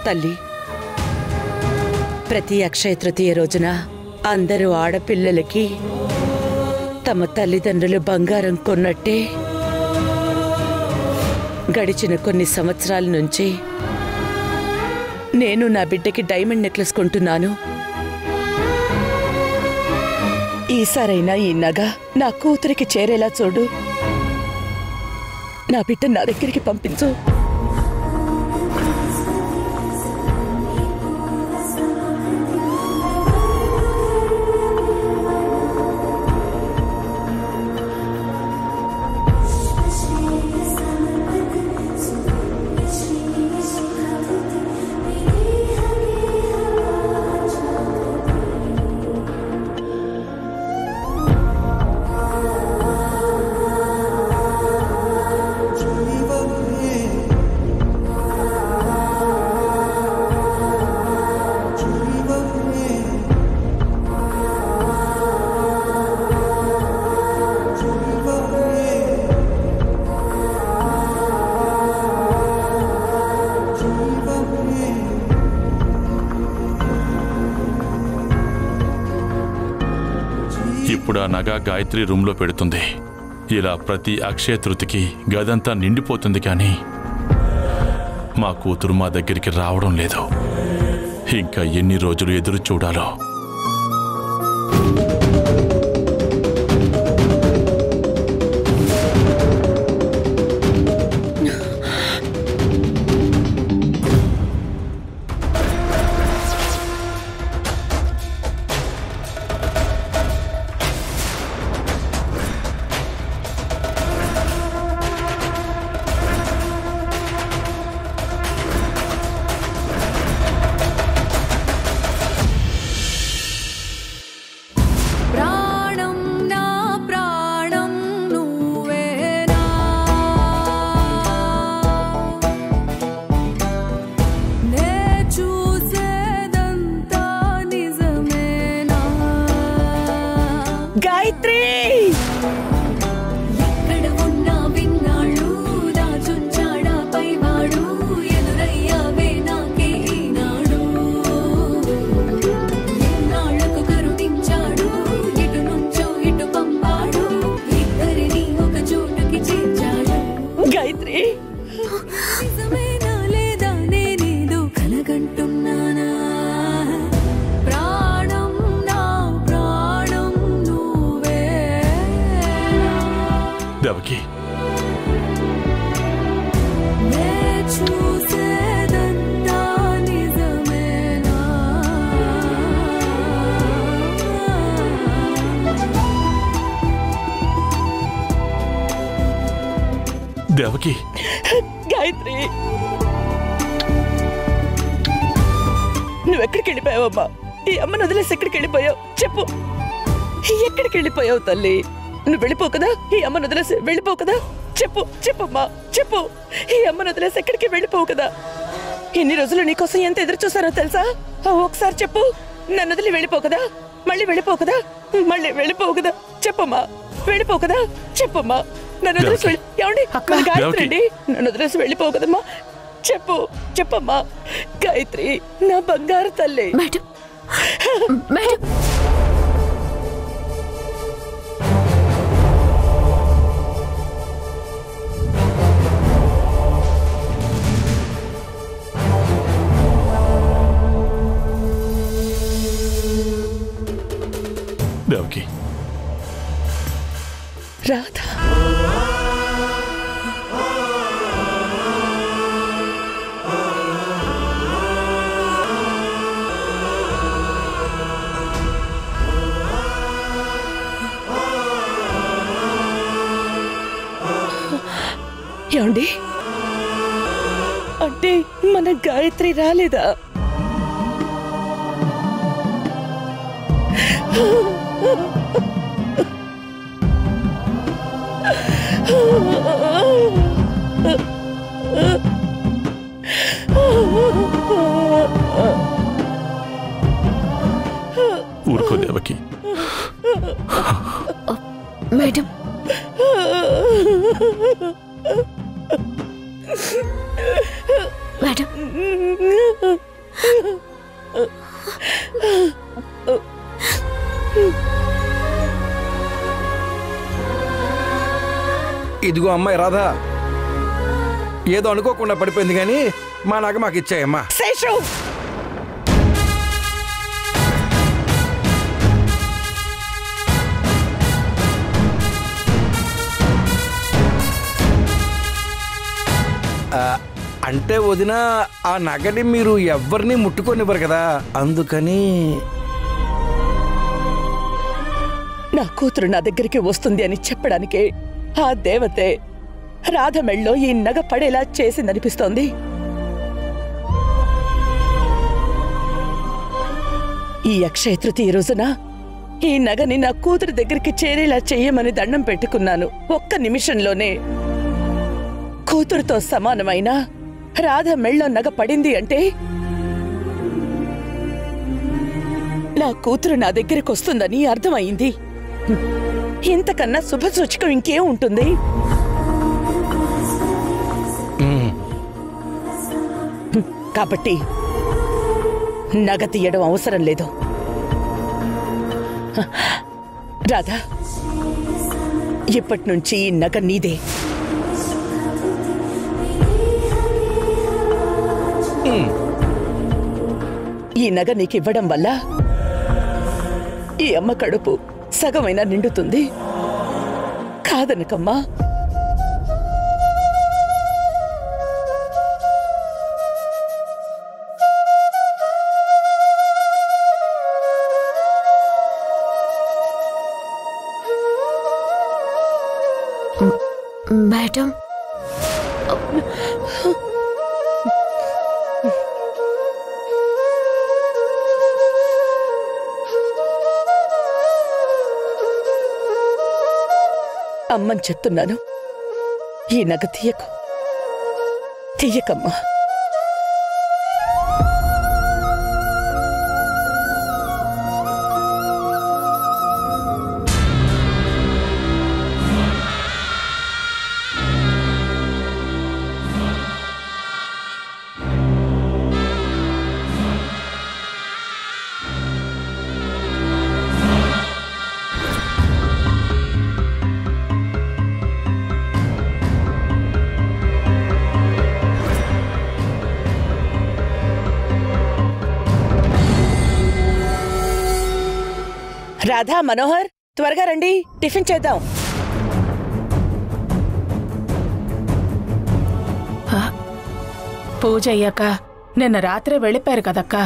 తల్లి, ప్రతి అక్షయ తృతీయ రోజున అందరూ ఆడపిల్లలకి తమ తల్లిదండ్రులు బంగారం కొన్నట్టే గడిచిన కొన్ని సంవత్సరాల నుంచి నేను నా బిడ్డకి డైమండ్ నెక్లెస్ కొంటున్నాను. ఈసారైనా ఈ నగ నా కూతురికి చేరేలా చూడు. నా బిడ్డ నా దగ్గరికి పంపించు. ఇప్పుడు ఆ నగ గాయత్రి రూమ్లో పెడుతుంది. ఇలా ప్రతి అక్షయ తృతికి గదంతా నిండిపోతుంది. కానీ మా కూతురు మా దగ్గరికి రావడం లేదు. ఇంకా ఎన్ని రోజులు ఎదురు చూడాలో. గాయత్రి, ఎక్కడ ఉన్నా విన్నాడు దాచుంచాడా పైవాడు, ఎదురయ్యావే నాకే ఈనాడు. ఎన్నాళ్లకు కరుణించాడు, ఇటు నుంచో ఇటు పంపాడు, ఇద్దరిని ఒక చోటుకి చేర్చాడు. గాయత్రి, నిజమేనా లేదా నేనేదో కలగంటున్నానా? దేవకి, దేవకి, గాయత్రి, నువ్వెక్కడికి వెళ్ళిపోయావమ్మా? ఈ అమ్మను వదిలేసి ఎక్కడికి వెళ్ళిపోయావు? చెప్పు, ఎక్కడికి వెళ్ళిపోయావు తల్లి? నువ్వు వెళ్ళిపో కదా, ఈ అమ్మను వదిలేసి వెళ్ళిపోవు కదా? చెప్పు, చెప్పమ్మా, చెప్పు. ఈ అమ్మను వదిలేసి ఎక్కడికి వెళ్ళిపోవు కదా? ఎన్ని రోజులు నీకోసం ఎంత ఎదురు చూసారో తెలుసా? ఒకసారి చెప్పు. నన్ను వదిలి వెళ్ళిపో కదా? మళ్ళీ వెళ్ళిపో కదా? మళ్ళీ వెళ్ళిపోవు కదా? చెప్పమ్మా, వెళ్ళిపో కదా? చెప్పమ్మా, నన్ను వదిలేసి వెళ్ళి గాయత్రి అండి, నన్ను వదిలేసి వెళ్ళిపోవు కదమ్మా? చెప్పు, చెప్పమ్మా. గాయత్రి, నా బంగారు తల్లి. మేడం, మేడం, దేవకి, రాధా, ఏమండి? అంటే మన గాయత్రి రాలేదా? ఊరుకో దేవకి. మేడం, మేడం, ఇదిగో అమ్మాయి రాధా, ఏదో అనుకోకుండా పడిపోయింది కానీ మా నగ మాకు ఇచ్చాయమ్మా. శేషు, అంటే వదిన, ఆ నగని మీరు ఎవరిని ముట్టుకొనివ్వరు కదా, అందుకని. నా కూతురు నా దగ్గరికి వస్తుంది అని చెప్పడానికే ఆ దేవతే రాధ మెళ్ళో ఈ నగ పడేలా చేసిందనిపిస్తోంది. ఈ అక్షయ తృతీయ రోజున ఈ నగని నా కూతురు దగ్గరికి చేరేలా చెయ్యమని దండం పెట్టుకున్నాను. ఒక్క నిమిషంలోనే కూతురుతో సమానమైన రాధ మెళ్ళో నగ పడింది అంటే నా కూతురు నా దగ్గరికి వస్తుందని అర్థమైంది. ఇంతకన్నా శుభసూచకం ఇంకేం ఉంటుంది? కాబట్టి నగ తీయడం అవసరం లేదు. రాధా, ఇప్పటి నుంచి ఈ నగ నీదే. ఈ నగ నీకివ్వడం వల్ల ఈ అమ్మ కడుపు సగమైనా నిండుతుంది. కాదనకమ్మా. మేడం, అమ్మని చెప్తున్నాను, ఈ నగ తీయకు, తీయకమ్మా. రాధా, మనోహర్, త్వరగా రండి, టిఫిన్ చేద్దాం. పూజ అయ్యాక నిన్న రాత్రే వెళ్ళిపోయారు కదక్కా.